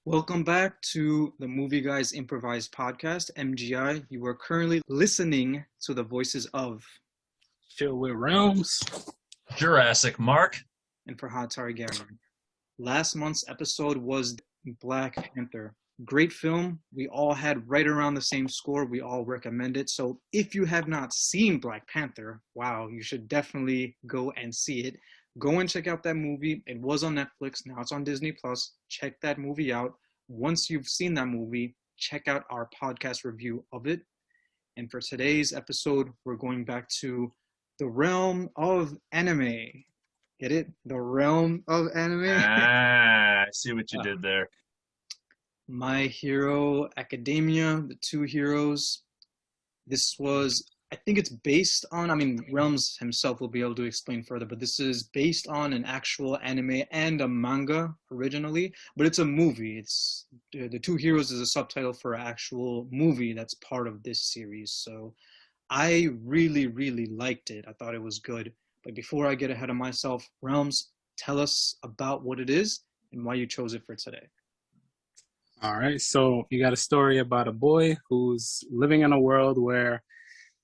Welcome back to the Movie Guys Improvise Podcast, MGI. You are currently listening to the voices of Chill with Realms. Jurassic Mark. and Faerhad Targaryen. Last month's episode was Black Panther. Great film. We all had right around the same score. We all recommend it. So if you have not seen Black Panther, wow, you should definitely go and see it. Go and check out that movie. It was on Netflix. Now it's on Disney Plus. Check that movie out. Once you've seen that movie, check out our podcast review of it. And for today's episode, we're going back to the realm of anime. Get it? The realm of anime. I see what you did there. My Hero Academia, the two heroes. This was, I think it's based on, Realms himself will be able to explain further, but this is based on an actual anime and a manga originally, but it's a movie. It's The Two Heroes is a subtitle for an actual movie that's part of this series. So I really, really liked it. I thought it was good. But before I get ahead of myself, Realms, tell us about what it is and why you chose it for today. All right, so you got a story about a boy who's living in a world where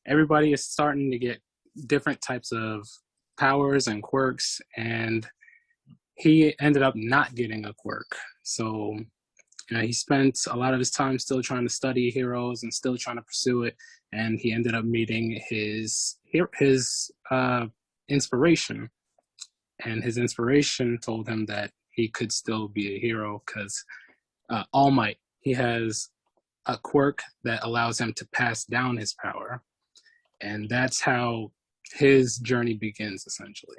everybody is starting to get different types of powers and quirks, and he ended up not getting a quirk. So, he spent a lot of his time still trying to study heroes and still trying to pursue it, and he ended up meeting his inspiration, and his inspiration told him that he could still be a hero because All Might, he has a quirk that allows him to pass down his power. And that's how his journey begins, essentially.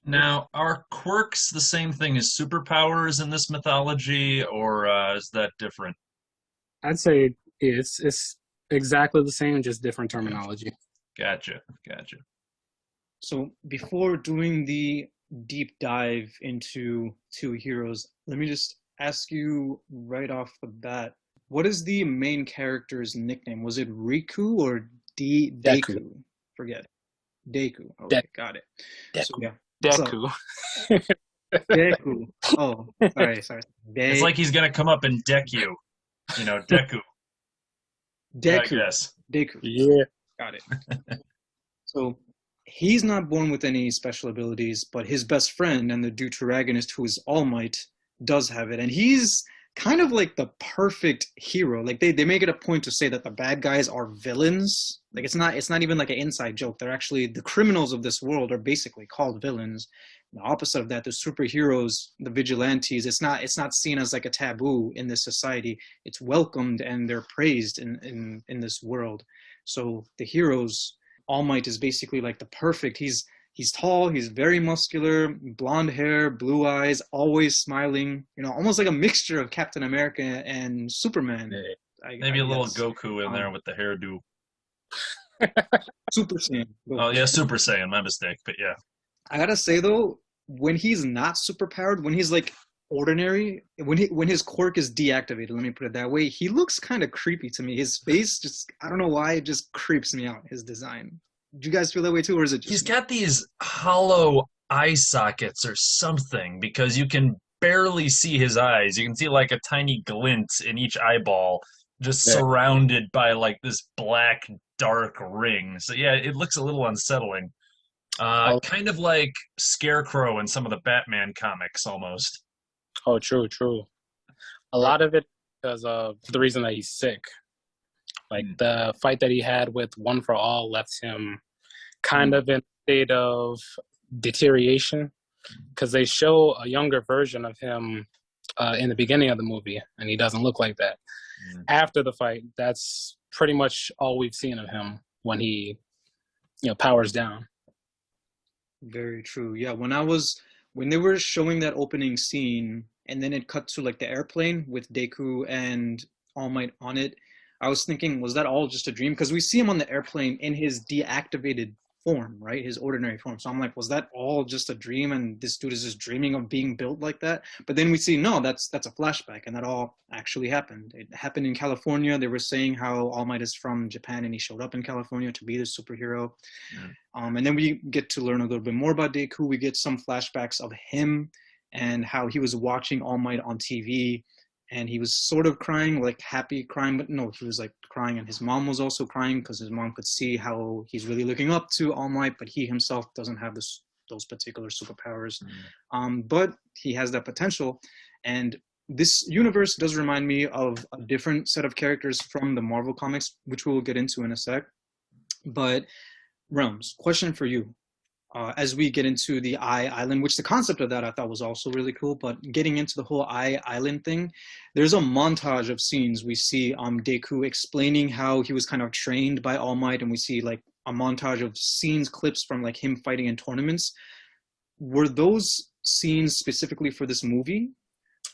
Now, are quirks the same thing as superpowers in this mythology, or is that different? I'd say it's exactly the same, just different terminology. Gotcha. So before doing the deep dive into Two Heroes, let me just ask you right off the bat, what is the main character's nickname? Was it Riku or Deku? Forget it. Deku. Okay, got it. Deku. So, yeah. Deku. So, Deku. Oh, sorry. It's like he's gonna come up and deck you. Deku. Deku. Yes. Deku. Yeah. Got it. So he's not born with any special abilities, but his best friend and the deuteragonist, who is All Might, does have it. And he's kind of like the perfect hero. Like they make it a point to say that the bad guys are villains. Like it's not even like an inside joke. They're actually the criminals of this world are basically called villains. The opposite of that, the superheroes, the vigilantes, it's not seen as like a taboo in this society. It's welcomed and they're praised in this world. So the heroes, All Might is basically like the perfect. He's tall, he's very muscular, blonde hair, blue eyes, always smiling, almost like a mixture of Captain America and Superman. Maybe a little Goku in there with the hairdo. Super Saiyan. Oh, yeah, Super Saiyan, my mistake, but yeah. I gotta say, though, when he's not superpowered, when he's like ordinary, when his quirk is deactivated, let me put it that way, he looks kind of creepy to me. His face just, I don't know why, it just creeps me out, his design. Do you guys feel that way too, or is it just... He's got these hollow eye sockets or something, because you can barely see his eyes. You can see like a tiny glint in each eyeball, just surrounded by like this black, dark ring. So yeah, it looks a little unsettling. Kind of like Scarecrow in some of the Batman comics, almost. Oh, true. A lot of it because of the reason that he's sick. Like the fight that he had with One for All left him kind of in a state of deterioration because they show a younger version of him in the beginning of the movie, and he doesn't look like that. After the fight, that's pretty much all we've seen of him when he, powers down. Very true. Yeah, when they were showing that opening scene, and then it cut to like the airplane with Deku and All Might on it, I was thinking, was that all just a dream? Because we see him on the airplane in his deactivated form, right? His ordinary form. So I'm like, was that all just a dream? And this dude is just dreaming of being built like that? But then we see, no, that's a flashback, and that all actually happened. It happened in California. They were saying how All Might is from Japan, and he showed up in California to be the superhero. And then we get to learn a little bit more about Deku. We get some flashbacks of him and how he was watching All Might on TV, and he was sort of crying, like happy crying, but no, he was like crying, and his mom was also crying because his mom could see how he's really looking up to All Might, but he himself doesn't have those particular superpowers. But he has that potential, and this universe does remind me of a different set of characters from the Marvel comics, which we will get into in a sec. But Realms, question for you. As we get into the Island, which the concept of that I thought was also really cool, but getting into the whole Island thing, there's a montage of scenes. We see Deku explaining how he was kind of trained by All Might, and we see like a montage of scenes, clips from like him fighting in tournaments. Were those scenes specifically for this movie?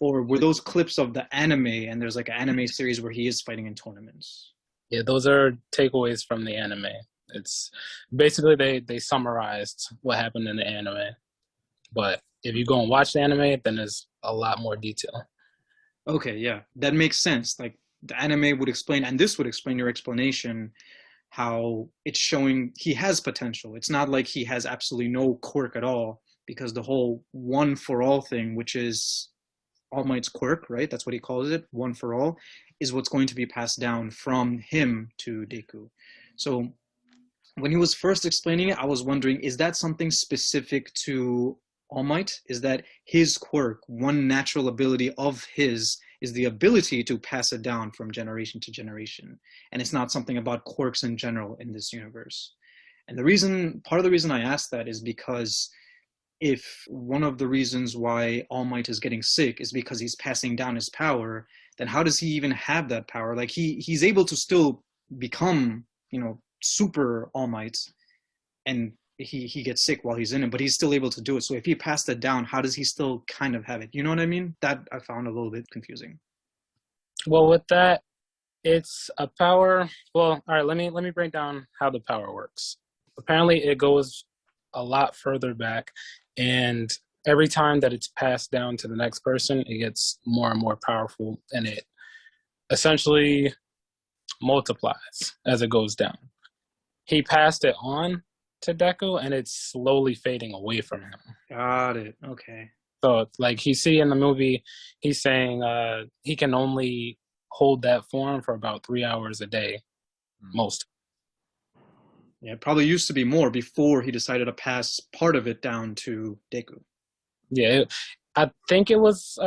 Or were those clips of the anime, and there's like an anime series where he is fighting in tournaments? Yeah, those are takeaways from the anime. It's basically they summarized what happened in the anime. But if you go and watch the anime, then there's a lot more detail. Okay, yeah, that makes sense. Like the anime would explain, and this would explain your explanation, how it's showing he has potential. It's not like he has absolutely no quirk at all, because the whole one for all thing, which is All Might's quirk, right? That's what he calls it, one for all, is what's going to be passed down from him to Deku. So when he was first explaining it, I was wondering, is that something specific to All Might? Is that his quirk, one natural ability of his, is the ability to pass it down from generation to generation? And it's not something about quirks in general in this universe. And part of the reason I asked that is because if one of the reasons why All Might is getting sick is because he's passing down his power, then how does he even have that power? Like he's able to still become, super All Might, and he gets sick while he's in it, but he's still able to do it. So if he passed it down, how does he still kind of have it? You know what I mean? That I found a little bit confusing. Well, with that, it's a power. Well, all right, let me break down how the power works. Apparently, it goes a lot further back, and every time that it's passed down to the next person, it gets more and more powerful, and it essentially multiplies as it goes down. He passed it on to Deku, and it's slowly fading away from him. Got it. Okay. So, like you see in the movie, he's saying he can only hold that form for about 3 hours a day, most. Yeah, it probably used to be more before he decided to pass part of it down to Deku. Yeah, I think it was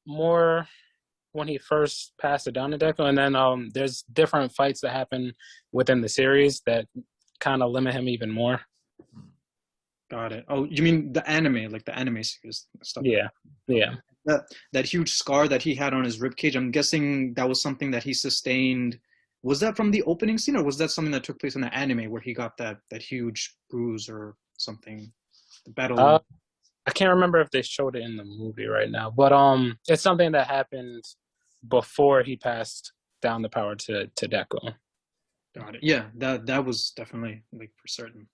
more when he first passed it down to Deku, and then there's different fights that happen within the series that kind of limit him even more. Got it. Oh, you mean the anime, like the anime series stuff? Yeah, yeah. That huge scar that he had on his ribcage, I'm guessing that was something that he sustained. Was that from the opening scene, or was that something that took place in the anime where he got that huge bruise or something? The battle. I can't remember if they showed it in the movie right now, but it's something that happened before he passed down the power to Deku. Got it. Yeah, that was definitely like for certain.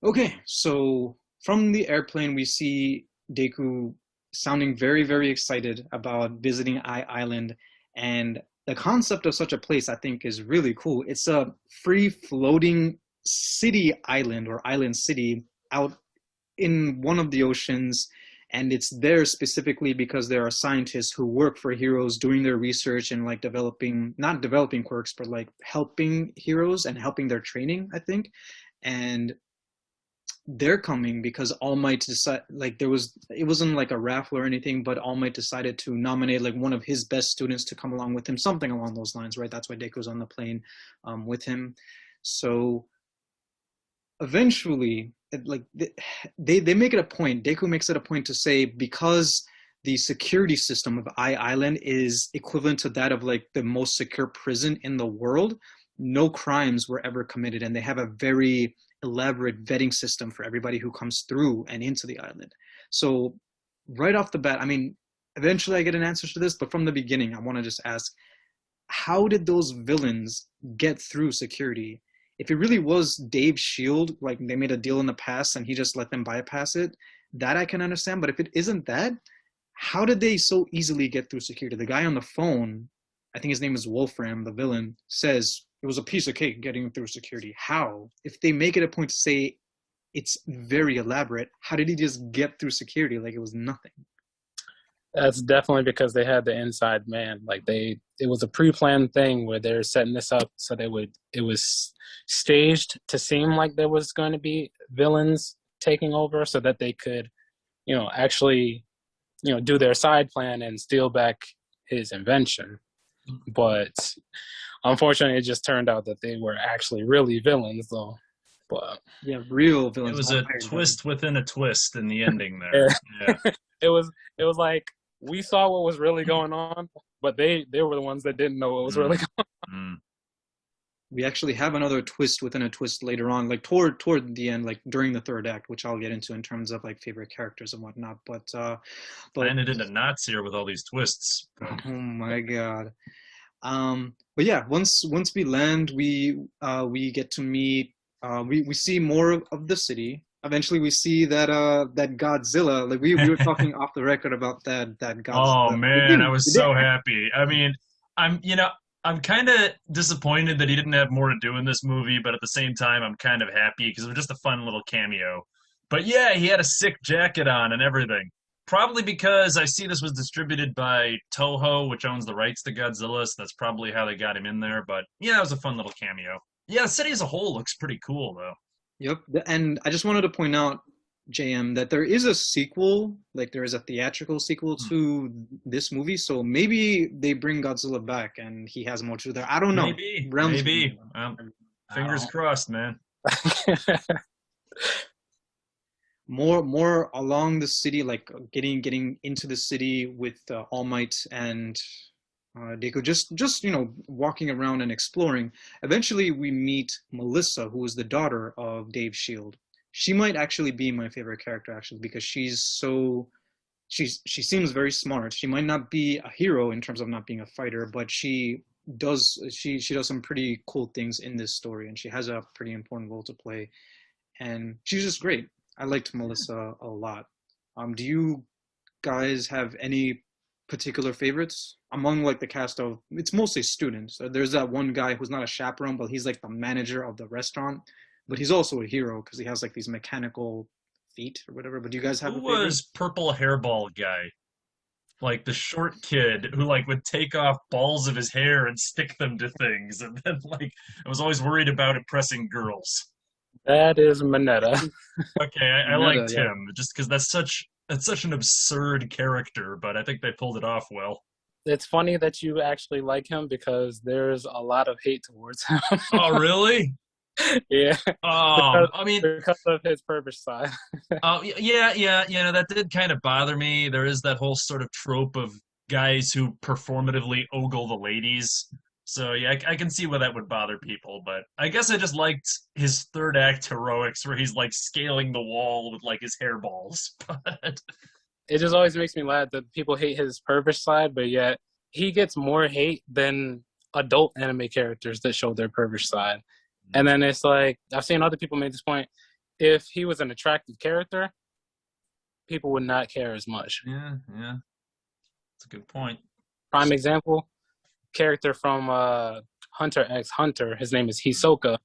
Okay, so from the airplane we see Deku sounding very, very excited about visiting Island, and the concept of such a place I think is really cool. It's a free floating city island or island city out in one of the oceans, and it's there specifically because there are scientists who work for heroes doing their research and like not developing quirks, but like helping heroes and helping their training, I think. And they're coming because All Might decided, like it wasn't like a raffle or anything, but All Might decided to nominate like one of his best students to come along with him, something along those lines, right? That's why Deku's on the plane with him. So eventually, like they make it a point, Deku makes it a point to say, because the security system of Island is equivalent to that of like the most secure prison in the world, no crimes were ever committed, and they have a very elaborate vetting system for everybody who comes through and into the island. So right off the bat, I mean, eventually I get an answer to this, but from the beginning, I want to just ask, how did those villains get through security? If it really was Dave's shield, like they made a deal in the past and he just let them bypass it, that I can understand. But if it isn't that, how did they so easily get through security? The guy on the phone, I think his name is Wolfram, the villain, says it was a piece of cake getting through security. How? If they make it a point to say it's very elaborate. How did he just get through security like it was nothing? That's definitely because they had the inside man. Like it was a pre-planned thing where they're setting this up so it was staged to seem like there was going to be villains taking over so that they could, actually, do their side plan and steal back his invention. But unfortunately, it just turned out that they were actually really villains, though. But yeah, real villains. It was a twist within a twist in the ending there. Yeah. It was like we saw what was really going on, but they were the ones that didn't know what was really going on. We actually have another twist within a twist later on, like toward the end, like during the third act, which I'll get into in terms of like favorite characters and whatnot. But ended into knots here with all these twists. Oh my god. But yeah, once we land, we get to meet. We see more of the city. Eventually, we see that Godzilla. Like we were talking off the record about that Godzilla. Oh man, I was so happy. I mean, I'm kind of disappointed that he didn't have more to do in this movie, but at the same time, I'm kind of happy because it was just a fun little cameo. But yeah, he had a sick jacket on and everything. Probably because I see this was distributed by Toho, which owns the rights to Godzilla, so that's probably how they got him in there. But yeah, it was a fun little cameo. Yeah, the city as a whole looks pretty cool, though. Yep, and I just wanted to point out, JM, that there is a sequel, like there is a theatrical sequel to this movie, so maybe they bring Godzilla back and he has more to do there. I don't know. Maybe. Fingers crossed, man. More along the city, like getting into the city with All Might and Deku, just walking around and exploring. Eventually, we meet Melissa, who is the daughter of Dave Shield. She might actually be my favorite character, actually, because she seems very smart. She might not be a hero in terms of not being a fighter, but she does some pretty cool things in this story, and she has a pretty important role to play. And she's just great. I liked Melissa a lot. Do you guys have any particular favorites among like the cast of? It's mostly students. There's that one guy who's not a chaperone, but he's like the manager of the restaurant. But he's also a hero because he has like these mechanical feet or whatever. But do you guys have? Who was purple hairball guy? Like the short kid who like would take off balls of his hair and stick them to things, and then like I was always worried about impressing girls. That is Mineta. Okay, I liked him just because that's such an absurd character, but I think they pulled it off well. It's funny that you actually like him because there's a lot of hate towards him. Oh, really? Yeah. Because of his purple side. Oh, yeah. That did kind of bother me. There is that whole sort of trope of guys who performatively ogle the ladies. So yeah, I can see why that would bother people, but I guess I just liked his third act heroics where he's like scaling the wall with like his hairballs. But it just always makes me laugh that people hate his pervish side, but yet he gets more hate than adult anime characters that show their pervish side. And then it's like, I've seen other people make this point, if he was an attractive character, people would not care as much. Yeah. That's a good point. Prime example, character from Hunter x Hunter, his name is Hisoka.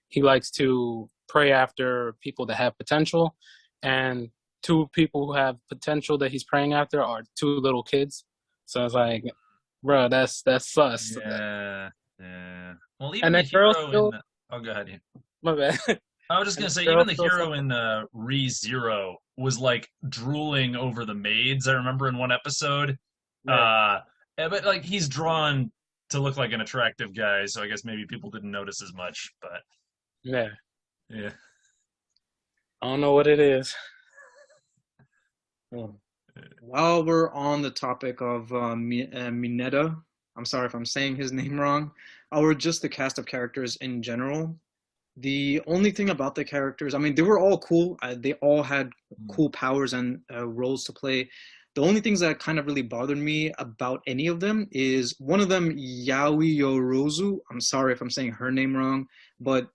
He likes to pray after people that have potential, and two people who have potential that he's praying after are two little kids. So it's like, bro, that's sus. Yeah. Well, even and the hero still... Oh, go ahead. My bad. I was just going to say, even the hero in Re:Zero was like drooling over the maids, I remember in one episode. Yeah. But like he's drawn to look like an attractive guy, so I guess maybe people didn't notice as much, but yeah. I don't know what it is. While we're on the topic of Mineta, I'm sorry if I'm saying his name wrong, or just the cast of characters in general, the only thing about the characters, I mean, they were all cool. They all had cool powers and roles to play. The only things that kind of really bothered me about any of them is one of them, Yaoi Yorozu. I'm sorry if I'm saying her name wrong, but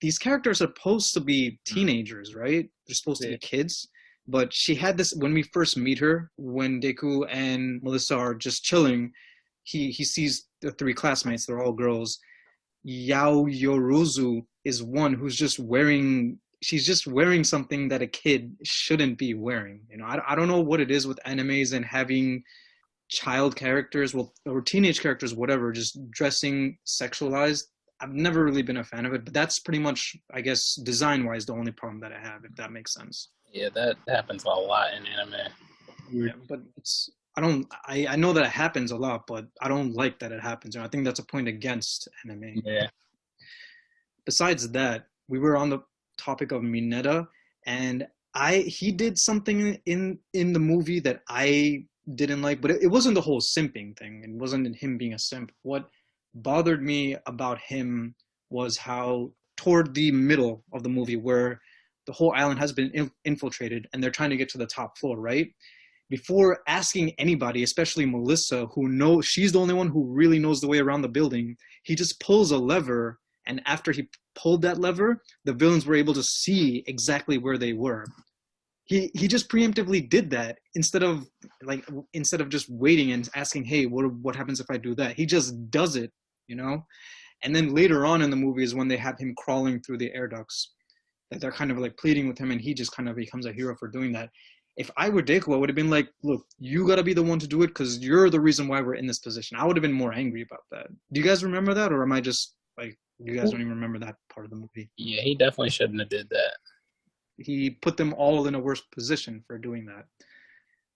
these characters are supposed to be teenagers, right? They're supposed to be kids. But she had this, when we first meet her, when Deku and Melissa are just chilling, he sees the three classmates, they're all girls. Yaoi Yorozu is one who's just wearing she's just wearing something that a kid shouldn't be wearing. You know, I don't know what it is with animes and having child characters, well, or teenage characters, whatever, just dressing sexualized. I've never really been a fan of it, but that's pretty much, I guess, design-wise, the only problem that I have, if that makes sense. Yeah, that happens a lot in anime. Yeah, but I know that it happens a lot, but I don't like that it happens. And I think that's a point against anime. Yeah. Besides that, we were on the topic of Mineta, and he did something in the movie that I didn't like, but it wasn't the whole simping thing. It wasn't him being a simp. What bothered me about him was how toward the middle of the movie, where the whole island has been infiltrated and they're trying to get to the top floor, right? Before asking anybody, especially Melissa, who knows, she's the only one who really knows the way around the building, he just pulls a lever, and after he pulled that lever, the villains were able to see exactly where they were. He just preemptively did that instead of just waiting and asking, hey, what happens if I do that? He just does it, you know? And then later on in the movie is when they have him crawling through the air ducts, that they're kind of like pleading with him, and he just kind of becomes a hero for doing that. If I were Deku, I would have been like, look, you got to be the one to do it because you're the reason why we're in this position. I would have been more angry about that. Do you guys remember that, or am I just like, you guys don't even remember that part of the movie? Yeah, he definitely shouldn't have did that. He put them all in a worse position for doing that.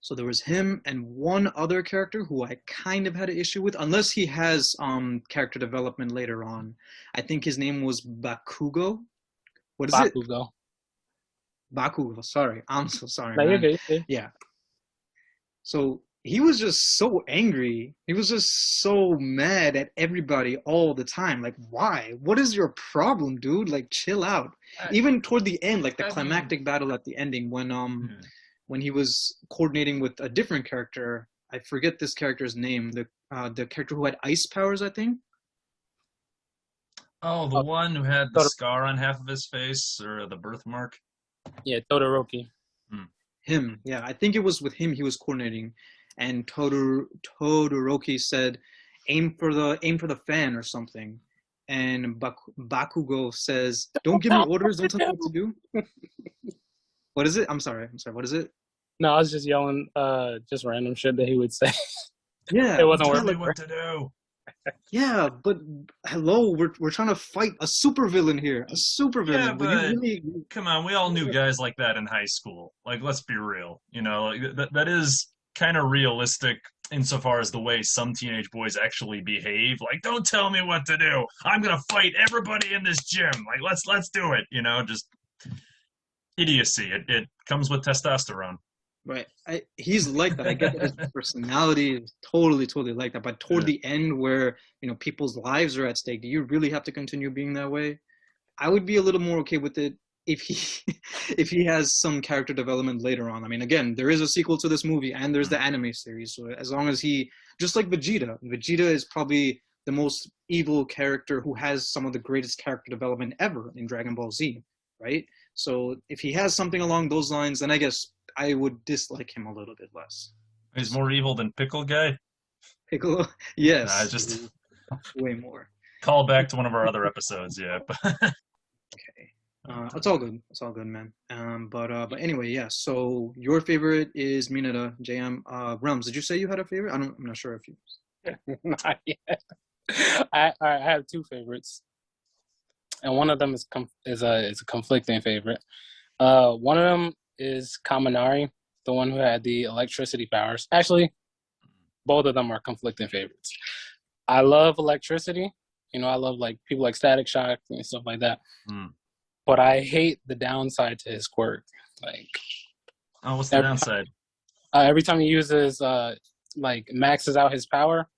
So there was him and one other character who I kind of had an issue with, unless he has character development later on. I think his name was Bakugo. What is Bakugo. it? Bakugo. Sorry. I'm so sorry, No, man. you're good. Yeah. So he was just so angry. He was just so mad at everybody all the time. Like, why? What is your problem, dude? Like, chill out. Even toward the end, like the climactic battle at the ending, when he was coordinating with a different character, I forget this character's name. The character who had ice powers, I think. Oh, the one who had the scar on half of his face, or the birthmark. Yeah, Todoroki. Him, yeah, I think it was with him he was coordinating, and Todoroki said, "Aim for the fan" or something, and Bakugo says, "Don't give me orders. Don't tell me what to do." What is it? I'm sorry. What is it? No, I was just yelling, just random shit that he would say. Yeah, it wasn't Tell me working. what to do. Yeah, but hello, we're trying to fight a supervillain here. A supervillain. Yeah, but really... come on, we all knew guys like that in high school. Like, let's be real. You know, like that is kind of realistic insofar as the way some teenage boys actually behave. Like, don't tell me what to do. I'm gonna fight everybody in this gym. Like, let's do it. You know, just idiocy. It comes with testosterone. Right. He's like that. I get that his personality is totally like that. But toward the end where, you know, people's lives are at stake, do you really have to continue being that way? I would be a little more okay with it if he has some character development later on. I mean, again, there is a sequel to this movie and there's the anime series. So as long as just like Vegeta is probably the most evil character who has some of the greatest character development ever in Dragon Ball Z, right? So if he has something along those lines, then I guess I would dislike him a little bit less. He's more evil than Pickle Guy? Piccolo? Yes. Nah, just way more. Call back to one of our other episodes, yeah. Okay. It's all good. It's all good, man. But anyway, yeah. So your favorite is Mineta, JM. Rums, did you say you had a favorite? I'm not sure if you. Not yet. I have two favorites, and one of them is a conflicting favorite. One of them is Kaminari, the one who had the electricity powers. Actually, both of them are conflicting favorites. I love electricity. You know, I love like people like Static Shock and stuff like that. But I hate the downside to his quirk. Like, oh, what's the downside? Every time he uses like maxes out his power,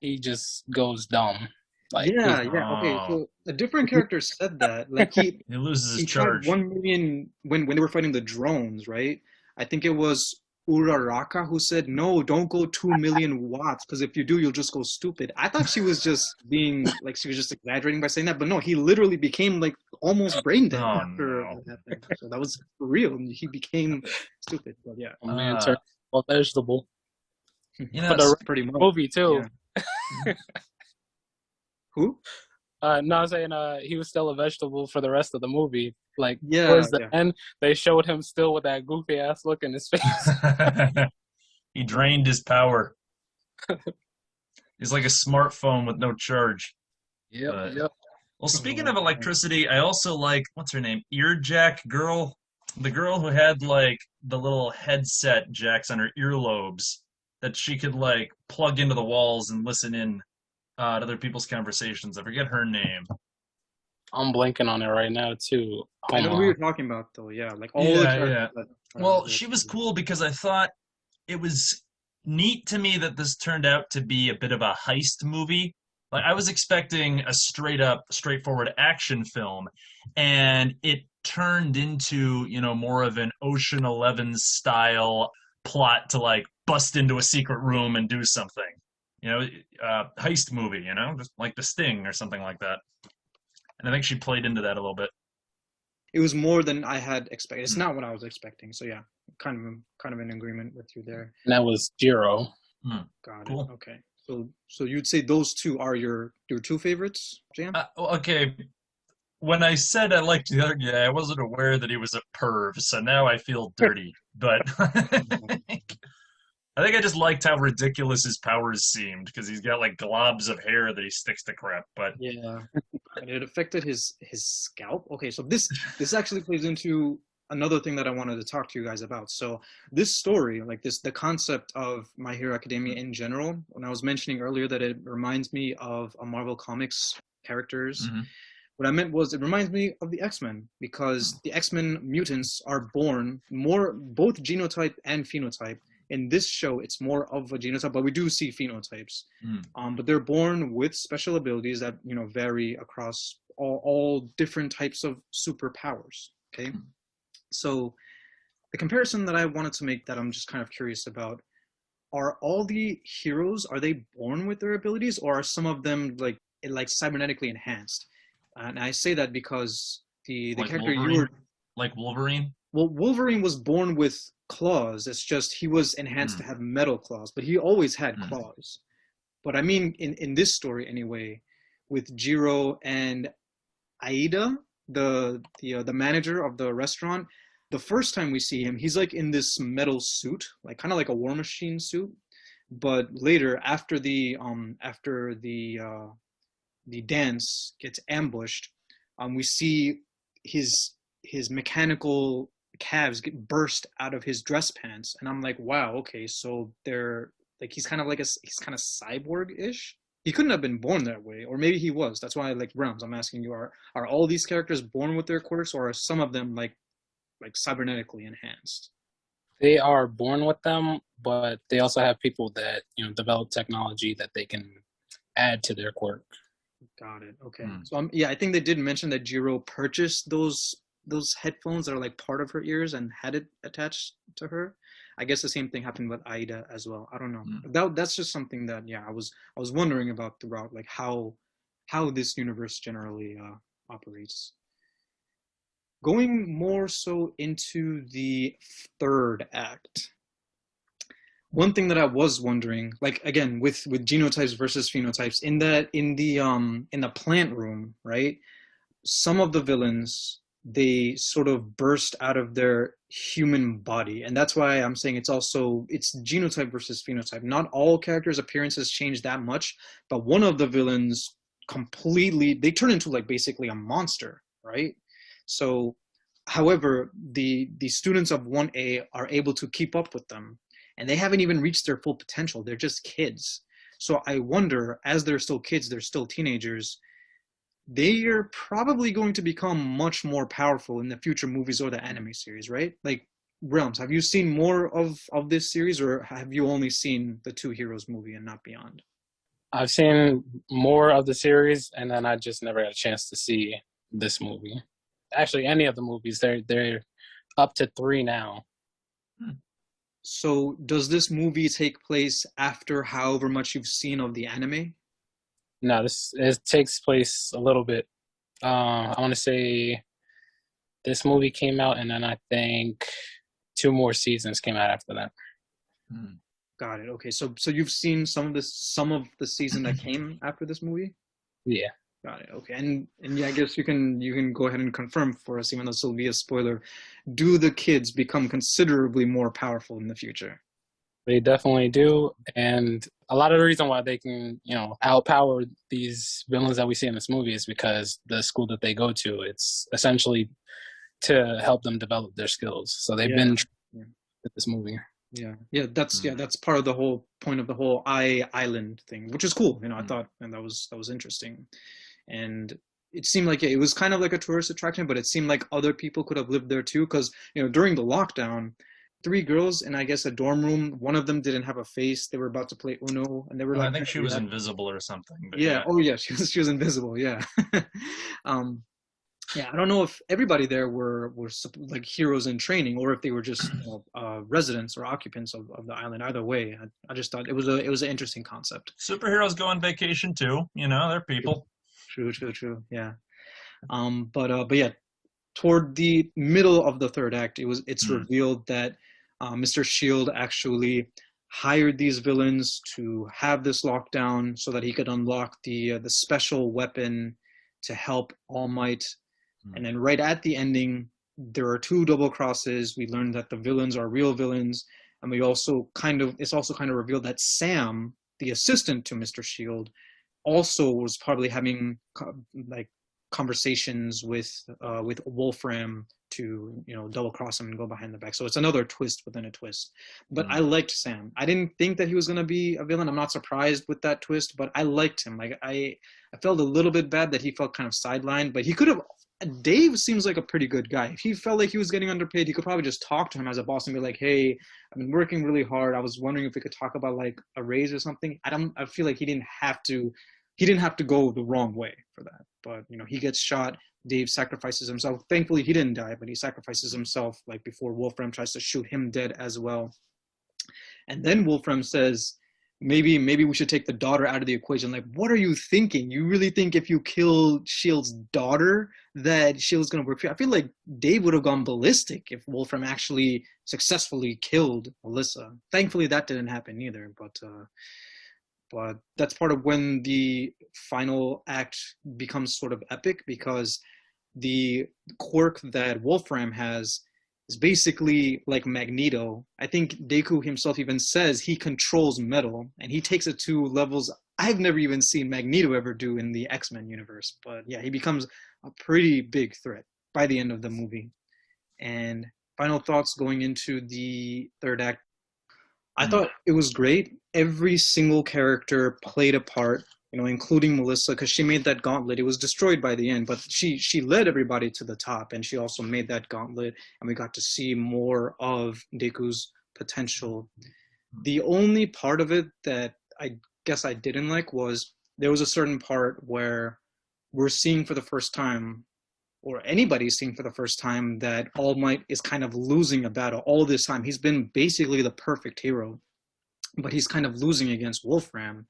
he just goes dumb. Like, yeah. Okay, so a different character said that. Like he loses his charge. Tried 1 million when they were fighting the drones, right? I think it was Uraraka who said, "No, don't go 2 million watts because if you do, you'll just go stupid." I thought she was just being like she was just exaggerating by saying that, but no, he literally became like almost brain dead after that thing. So that was for real. He became stupid. But yeah, a man turned a vegetable. You know, for the pretty much movie too. Yeah. Who? No, I'm saying he was still a vegetable for the rest of the movie. Like Yeah, towards the yeah. end, they showed him still with that goofy ass look in his face. He drained his power. He's like a smartphone with no charge. Yep, But, yep. well, speaking of electricity, I also like, what's her name? Earjack girl? The girl who had like the little headset jacks on her earlobes that she could like plug into the walls and listen in to other people's conversations. I forget her name. I'm blanking on it right now too. I Hold know who you're on. talking about, though. Yeah, like all the Yeah, characters yeah. that Well, she was cool because I thought it was neat to me that this turned out to be a bit of a heist movie. Like I was expecting a straight up, straightforward action film, and it turned into, more of an Ocean 11 style plot to like bust into a secret room and do something. Heist movie, just like The Sting or something like that. And I think she played into that a little bit. It was more than I had expected. It's Hmm. not what I was expecting. So yeah, kind of in agreement with you there. And that was Jiro. Got Cool. it. Okay. So you'd say those two are your two favorites, Jam? Okay. When I said I liked the other guy, I wasn't aware that he was a perv, so now I feel dirty. But I think I just liked how ridiculous his powers seemed because he's got like globs of hair that he sticks to crap. But Yeah. And it affected his scalp. Okay, so this actually plays into another thing that I wanted to talk to you guys about. So this story, like the concept of My Hero Academia in general, when I was mentioning earlier that it reminds me of a Marvel Comics characters, what I meant was it reminds me of the X-Men because the X-Men mutants are born both genotype and phenotype. In this show, it's more of a genotype, but we do see phenotypes. But they're born with special abilities that vary across all different types of superpowers. Okay, so the comparison that I wanted to make that I'm just kind of curious about: are all the heroes, are they born with their abilities, or are some of them like cybernetically enhanced? And I say that because the like character Wolverine? you were like Wolverine? Well, Wolverine was born with claws. It's just he was enhanced to have metal claws, but he always had claws. But I mean, in this story anyway, with Jiro and Aida, the manager of the restaurant, the first time we see him, he's like in this metal suit, like kind of like a War Machine suit. But later, after the dance gets ambushed, we see his mechanical calves get burst out of his dress pants, and I'm like, wow, okay, so they're like he's kind of cyborg-ish. He couldn't have been born that way, or maybe he was. That's why, like Realms, I'm asking you: are all these characters born with their quirks, or are some of them like cybernetically enhanced? They are born with them, but they also have people that develop technology that they can add to their quirk. Got it. Okay. So I think they did mention that Jiro purchased those headphones that are like part of her ears and had it attached to her. I guess the same thing happened with Aida as well. I don't know. That's just something that I was wondering about throughout, like how this universe generally operates. Going more so into the third act. One thing that I was wondering, like again with genotypes versus phenotypes, in the plant room, right? Some of the villains, they sort of burst out of their human body, and that's why I'm saying it's genotype versus phenotype. Not all characters' appearances change that much, but one of the villains completely, they turn into like basically a monster, right? So, however, the students of 1A are able to keep up with them, and they haven't even reached their full potential. They're just kids. So I wonder, as they're still kids, they're still teenagers, they are probably going to become much more powerful in the future movies or the anime series, right? Like, Realms, have you seen more of this series, or have you only seen the Two Heroes movie and not beyond? I've seen more of the series, and then I just never had a chance to see this movie. Actually, any of the movies. They're up to 3 now. So does this movie take place after however much you've seen of the anime? No, it takes place a little bit. I want to say this movie came out, and then I think 2 more seasons came out after that. Got it. Okay, so you've seen some of the season that came after this movie? Yeah. Got it. Okay, and yeah, I guess you can go ahead and confirm for us, even though this will be a spoiler. Do the kids become considerably more powerful in the future? They definitely do, and a lot of the reason why they can, outpower these villains that we see in this movie is because the school that they go to, it's essentially to help them develop their skills. So they've been Yeah. with this movie. That's part of the whole point of the whole island thing, which is cool. I thought, and that was interesting, and it seemed like it was kind of like a tourist attraction, but it seemed like other people could have lived there too, because during the lockdown, 3 girls in, I guess, a dorm room. One of them didn't have a face. They were about to play Uno, and they were like, I think she was invisible or something. But yeah. Oh yeah, she was invisible. Yeah. Yeah, I don't know if everybody there were like heroes in training, or if they were just residents or occupants of the island. Either way, I just thought it was an interesting concept. Superheroes go on vacation too. They're people. True. Yeah. But yeah, toward the middle of the third act, it's revealed that Mr. Shield actually hired these villains to have this lockdown so that he could unlock the special weapon to help All Might. And then right at the ending, there are 2 double crosses. We learned that the villains are real villains, and it's also kind of revealed that Sam, the assistant to Mr. Shield, also was probably having like conversations with Wolfram to double cross him and go behind the back. So it's another twist within a twist. But I liked Sam. I didn't think that he was going to be a villain. I'm not surprised with that twist, but I liked him. Like I felt a little bit bad that he felt kind of sidelined, but he could have. Dave seems like a pretty good guy. If he felt like he was getting underpaid, he could probably just talk to him as a boss and be like, "Hey, I've been working really hard. I was wondering if we could talk about like a raise or something." I feel like he didn't have to go the wrong way for that. But he gets shot. Dave sacrifices himself. Thankfully, he didn't die, but he sacrifices himself like before Wolfram tries to shoot him dead as well. And then Wolfram says, maybe we should take the daughter out of the equation. Like, what are you thinking? You really think if you kill Shield's daughter that Shield's going to work for you? I feel like Dave would have gone ballistic if Wolfram actually successfully killed Melissa. Thankfully, that didn't happen either. But that's part of when the final act becomes sort of epic, because the quirk that Wolfram has is basically like Magneto. I think Deku himself even says he controls metal, and he takes it to levels I've never even seen Magneto ever do in the X-Men universe. But yeah, he becomes a pretty big threat by the end of the movie. And final thoughts going into the third act. I thought it was great. Every single character played a part, including Melissa, because she made that gauntlet. It was destroyed by the end, but she led everybody to the top, and she also made that gauntlet, and we got to see more of Deku's potential. The only part of it that I guess I didn't like was there was a certain part where we're seeing for the first time, or anybody's seeing for the first time, that All Might is kind of losing a battle all this time. He's been basically the perfect hero, but he's kind of losing against Wolfram.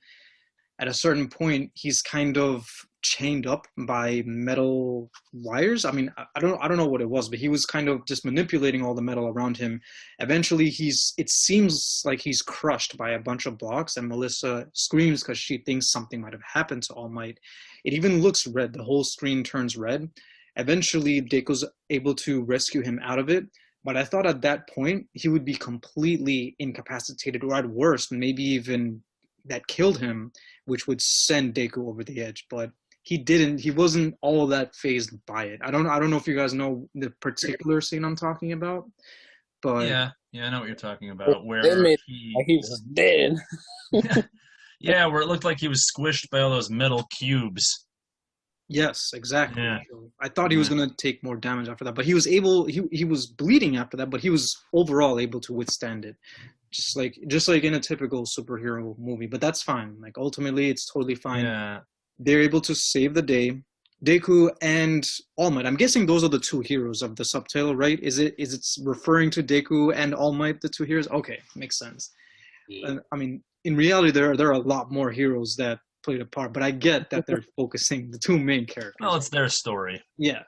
At a certain point, he's kind of chained up by metal wires. I mean, I don't know what it was, but he was kind of just manipulating all the metal around him. Eventually, it seems like he's crushed by a bunch of blocks, and Melissa screams because she thinks something might have happened to All Might. It even looks red. The whole screen turns red. Eventually, Deku's able to rescue him out of it, but I thought at that point he would be completely incapacitated, or at worst, maybe even that killed him, which would send Deku over the edge. But he didn't. He wasn't all that phased by it. I don't know if you guys know the particular scene I'm talking about, but yeah, I know what you're talking about. Where he was just dead. Yeah, where it looked like he was squished by all those metal cubes. Yes, exactly. Yeah. I thought he was going to take more damage after that, but he was able. He was bleeding after that, but he was overall able to withstand it, just like in a typical superhero movie. But that's fine. Like ultimately, it's totally fine. Yeah. They're able to save the day. Deku and All Might. I'm guessing those are the 2 heroes of the subtitle, right? Is it referring to Deku and All Might, the 2 heroes? Okay, makes sense. Yeah. I mean, in reality, there are a lot more heroes that played a part, but I get that they're focusing the 2 main characters. Well, it's their story. Yeah.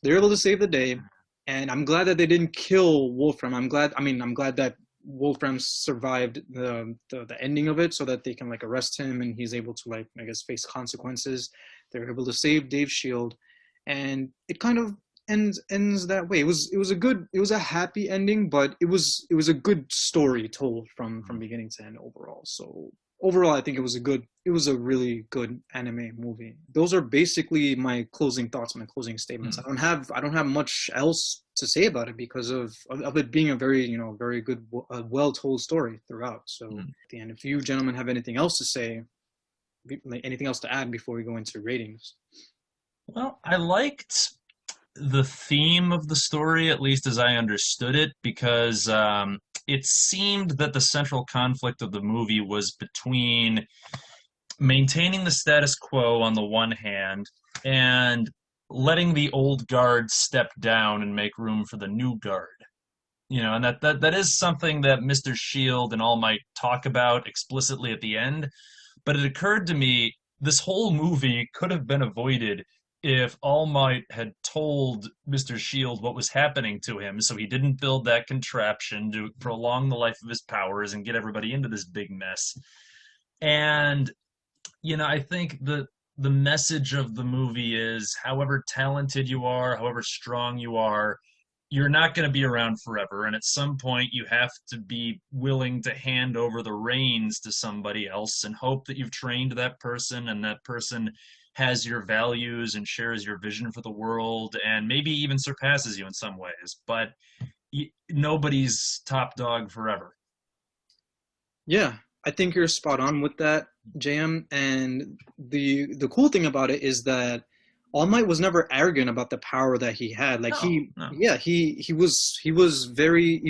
They're able to save the day, and I'm glad that they didn't kill Wolfram. I'm glad that Wolfram survived the ending of it, so that they can like arrest him and he's able to like, I guess, face consequences. They're able to save Dave's shield, and it kind of ends that way. It was a happy ending, but it was a good story told from beginning to end overall. So overall, I think it was a really good anime movie. Those are basically my closing thoughts, my closing statements. I don't have much else to say about it because of it being a very, very good, well told story throughout. So at the end, if you gentlemen have anything else to say, anything else to add before we go into ratings? Well, I liked the theme of the story, at least as I understood it, because it seemed that the central conflict of the movie was between maintaining the status quo on the one hand and letting the old guard step down and make room for the new guard. And that is something that Mr. Shield and All Might talk about explicitly at the end. But it occurred to me, this whole movie could have been avoided if All Might had told Mr. Shield what was happening to him, so he didn't build that contraption to prolong the life of his powers and get everybody into this big mess. And, I think the message of the movie is, however talented you are, however strong you are, you're not going to be around forever. And at some point, you have to be willing to hand over the reins to somebody else and hope that you've trained that person and that person has your values and shares your vision for the world and maybe even surpasses you in some ways. But nobody's top dog forever. Yeah, I think you're spot on with that, JM. And the cool thing about it is that All Might was never arrogant about the power that he had. Like he was very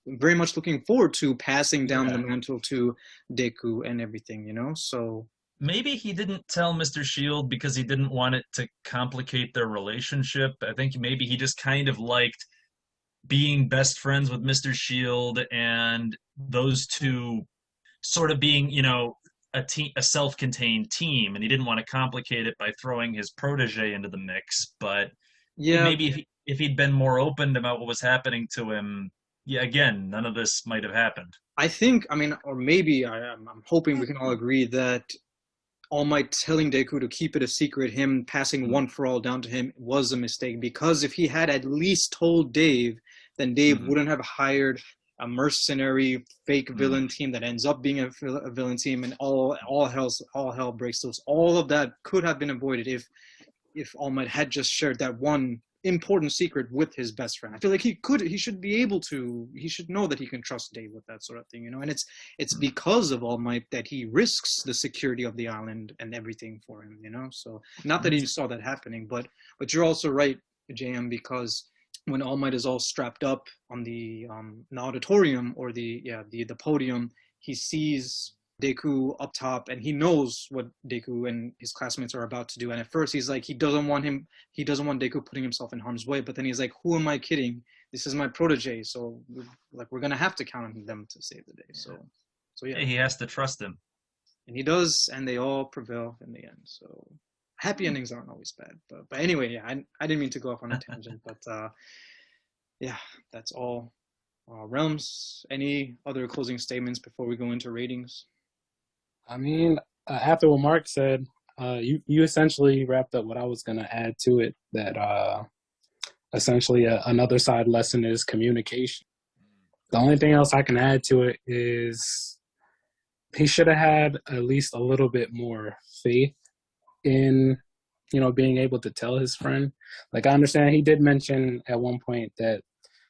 very much looking forward to passing down the mantle to Deku and everything, So maybe he didn't tell Mr. Shield because he didn't want it to complicate their relationship. I think maybe he just kind of liked being best friends with Mr. Shield and those two sort of being, a self-contained team, and he didn't want to complicate it by throwing his protege into the mix. But maybe if he'd been more open about what was happening to him, again, none of this might have happened. I think, or maybe I'm hoping we can all agree that All Might telling Deku to keep it a secret, him passing One for All down to him, was a mistake. Because if he had at least told Dave, then Dave wouldn't have hired a mercenary fake villain team that ends up being a villain team, and all hell breaks loose. All of that could have been avoided if All Might had just shared that one important secret with his best friend. I feel like he should know that he can trust Dave with that sort of thing, And it's because of All Might that he risks the security of the island and everything for him, So not that he saw that happening, but you're also right, JM, because when All Might is all strapped up on the auditorium or the podium, he sees Deku up top, and he knows what Deku and his classmates are about to do. And at first, he's like, he doesn't want Deku putting himself in harm's way. But then he's like, who am I kidding? This is my protege, so we're gonna have to count on them to save the day. So yeah, he has to trust him, and he does, and they all prevail in the end. So happy endings aren't always bad, but anyway, I didn't mean to go off on a tangent, but that's all. Realms, any other closing statements before we go into ratings? After what Mark said, you essentially wrapped up what I was going to add to it, that essentially another side lesson is communication. The only thing else I can add to it is he should have had at least a little bit more faith in, being able to tell his friend. Like, I understand he did mention at one point that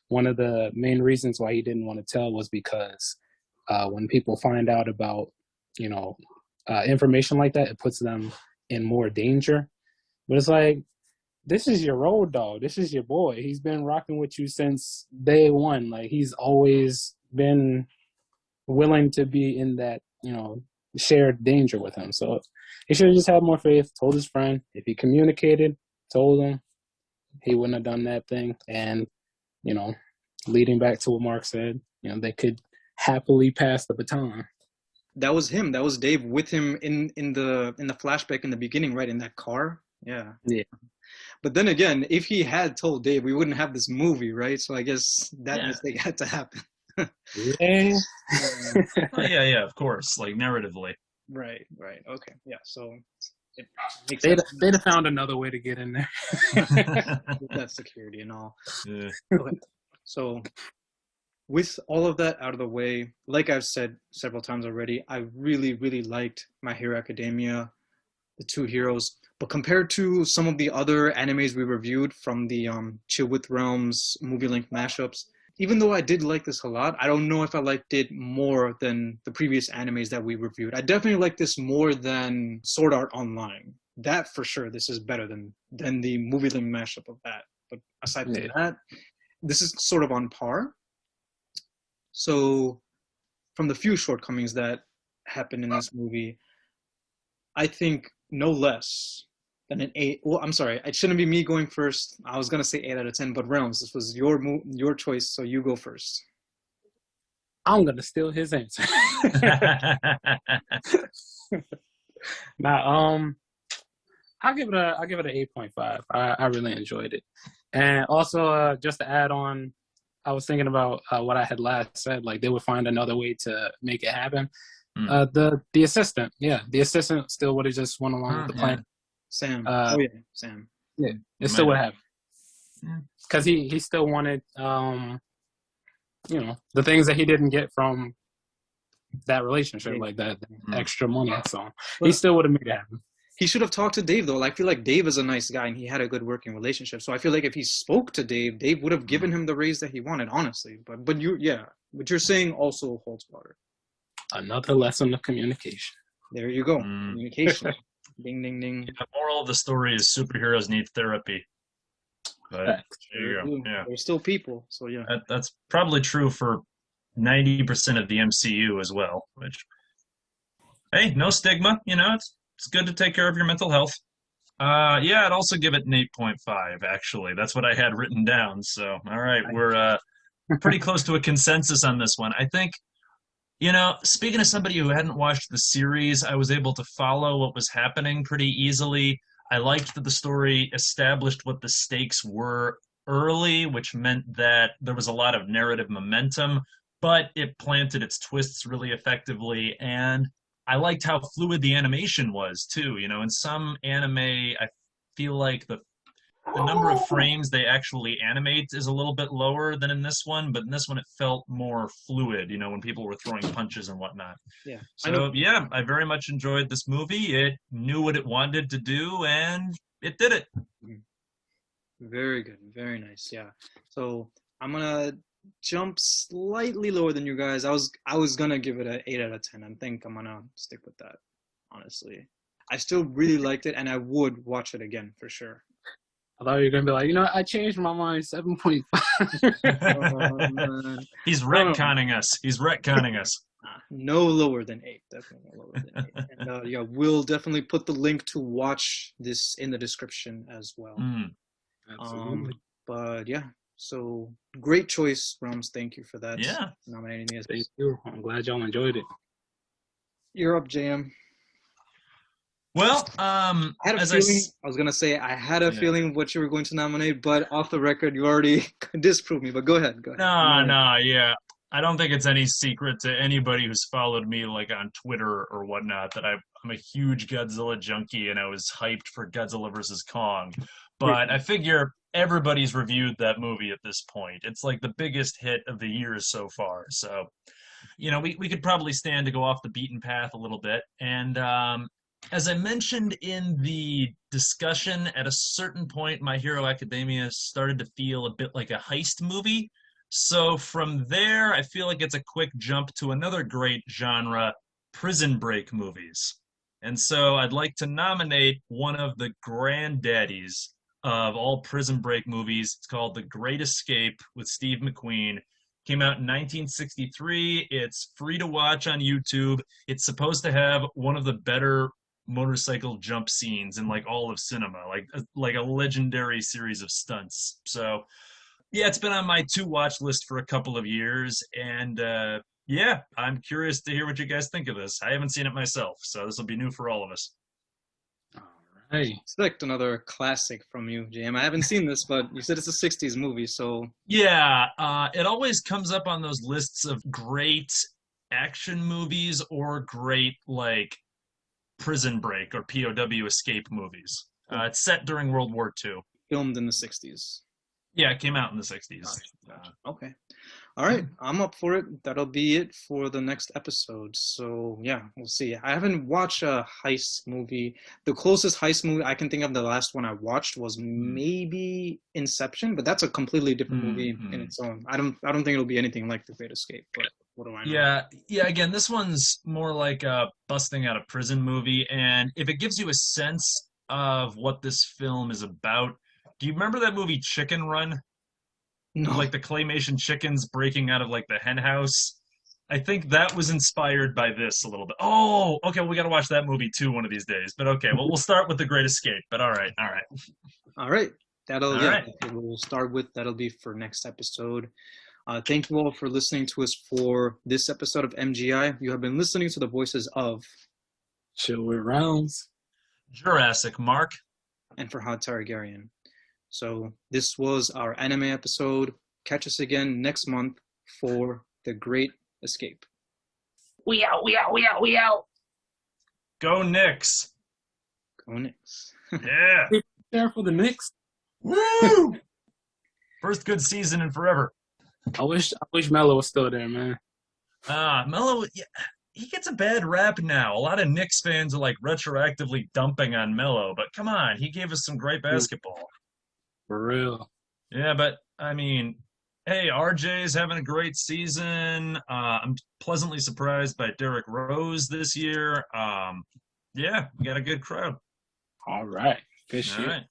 one of the main reasons why he didn't want to tell was because when people find out about, information like that, it puts them in more danger. But it's like, this is your road dog. This is your boy. He's been rocking with you since day one. Like, he's always been willing to be in that, shared danger with him. So he should have just had more faith, told his friend. If he communicated, told him, he wouldn't have done that thing. And, leading back to what Mark said, they could happily pass the baton. That was him. That was Dave with him in the flashback in the beginning, right? In that car. Yeah. But then again, if he had told Dave, we wouldn't have this movie, right? So I guess that mistake had to happen. Yeah. Oh, yeah, of course. Like narratively. Right. Okay. Yeah. So it makes They'd sense have found another way to get in there. with that security and all. Yeah. Okay. So with all of that out of the way, like I've said several times already, I really, really liked My Hero Academia, the two heroes. But compared to some of the other animes we reviewed from the Chill with Realms movie-length mashups, even though I did like this a lot, I don't know if I liked it more than the previous animes that we reviewed. I definitely like this more than Sword Art Online. That for sure, this is better than the movie-length mashup of that. But aside from that, this is sort of on par. So, from the few shortcomings that happened in this movie, I think no less than an 8. Well, I'm sorry, it shouldn't be me going first. I was gonna say 8 out of 10, but Realms, this was your choice, so you go first. I'm gonna steal his answer. Now, I'll give it an 8.5. I really enjoyed it, and also just to add on, I was thinking about what I had last said. Like they would find another way to make it happen. The assistant, the assistant still would have just went along with the plan. Sam. Sam. Yeah, it still would have, because he still wanted the things that he didn't get from that relationship, like that extra money. So he still would have made it happen. He should have talked to Dave, though. I feel like Dave is a nice guy, and he had a good working relationship. So I feel like if he spoke to Dave, Dave would have given him the raise that he wanted, honestly. But what you're saying also holds water. Another lesson of communication. There you go. Communication. Ding, ding, ding. The moral of the story is superheroes need therapy. But there you go. Yeah. They're still people, so yeah. That's probably true for 90% of the MCU as well. Which, hey, no stigma. It's good to take care of your mental health. I'd also give it an 8.5, actually. That's what I had written down. So, all right, we're pretty close to a consensus on this one. I think, speaking of somebody who hadn't watched the series, I was able to follow what was happening pretty easily. I liked that the story established what the stakes were early, which meant that there was a lot of narrative momentum, but it planted its twists really effectively, and I liked how fluid the animation was too. In some anime, I feel like the number of frames they actually animate is a little bit lower than in this one, but in this one it felt more fluid, when people were throwing punches and whatnot. Yeah. So I very much enjoyed this movie. It knew what it wanted to do, and it did it. Very good. Very nice. Yeah. So I'm gonna jump slightly lower than you guys. I was gonna give it an 8 out of 10. I think I'm gonna stick with that, honestly. I still really liked it, and I would watch it again for sure. I thought you were gonna be like, I changed my mind, 7.5. He's retconning us. He's retconning us. No lower than 8. Definitely no lower than 8. And we'll definitely put the link to watch this in the description as well. Absolutely. But yeah, so great choice, Realms. Thank you for that. Yeah. Nominating me as Thank you. I'm glad y'all enjoyed it. You're up, JM. Well, I had a feeling. I was gonna say I had a feeling what you were going to nominate, but off the record, you already disproved me. But go ahead. No, yeah. I don't think it's any secret to anybody who's followed me, like on Twitter or whatnot, that I'm a huge Godzilla junkie, and I was hyped for Godzilla vs. Kong. But I figure everybody's reviewed that movie at this point. It's like the biggest hit of the year so far. So, we could probably stand to go off the beaten path a little bit. And as I mentioned in the discussion, at a certain point, My Hero Academia started to feel a bit like a heist movie. So from there, I feel like it's a quick jump to another great genre, prison break movies. And so I'd like to nominate one of the granddaddies of all prison break movies. It's called The Great Escape with Steve McQueen. Came out in 1963. It's free to watch on YouTube. It's supposed to have one of the better motorcycle jump scenes in like all of cinema, like a legendary series of stunts. So it's been on my to watch list for a couple of years, and I'm curious to hear what you guys think of this. I haven't seen it myself, so this will be new for all of us. All Hey. Expect another classic from you, JM. I haven't seen this, but you said it's a 60s movie, so Yeah, it always comes up on those lists of great action movies or great like Prison Break or POW escape movies. It's set during World War II. filmed in the 60s. Yeah, it came out in the 60s. Okay. All right, I'm up for it. That'll be it for the next episode. So, yeah, we'll see. I haven't watched a heist movie. The closest heist movie I can think of, the last one I watched was maybe Inception, but that's a completely different movie in its own. I don't think it'll be anything like The Great Escape, but what do I know? Yeah, again, this one's more like a busting out of prison movie, and if it gives you a sense of what this film is about, do you remember that movie Chicken Run? No. Like the claymation chickens breaking out of like the hen house. I think that was inspired by this a little bit. Oh, okay, we got to watch that movie too one of these days. But okay, well, we'll start with The Great Escape. But all right. All right. All right. We'll start with, that'll be for next episode. Thank you all for listening to us for this episode of MGI. You have been listening to the voices of Chill with Rounds, Jurassic Mark, and Faerhad Targaryen. So this was our anime episode. Catch us again next month for The Great Escape. We out. Go Knicks. Go Knicks. Yeah. There for the Knicks. Woo! First good season in forever. I wish Melo was still there, man. Melo, yeah, he gets a bad rap now. A lot of Knicks fans are like retroactively dumping on Melo, but come on, he gave us some great basketball. For real. Yeah, but I mean, hey, RJ's having a great season. I'm pleasantly surprised by Derrick Rose this year. Yeah, we got a good crowd. All right. Good shit. All right.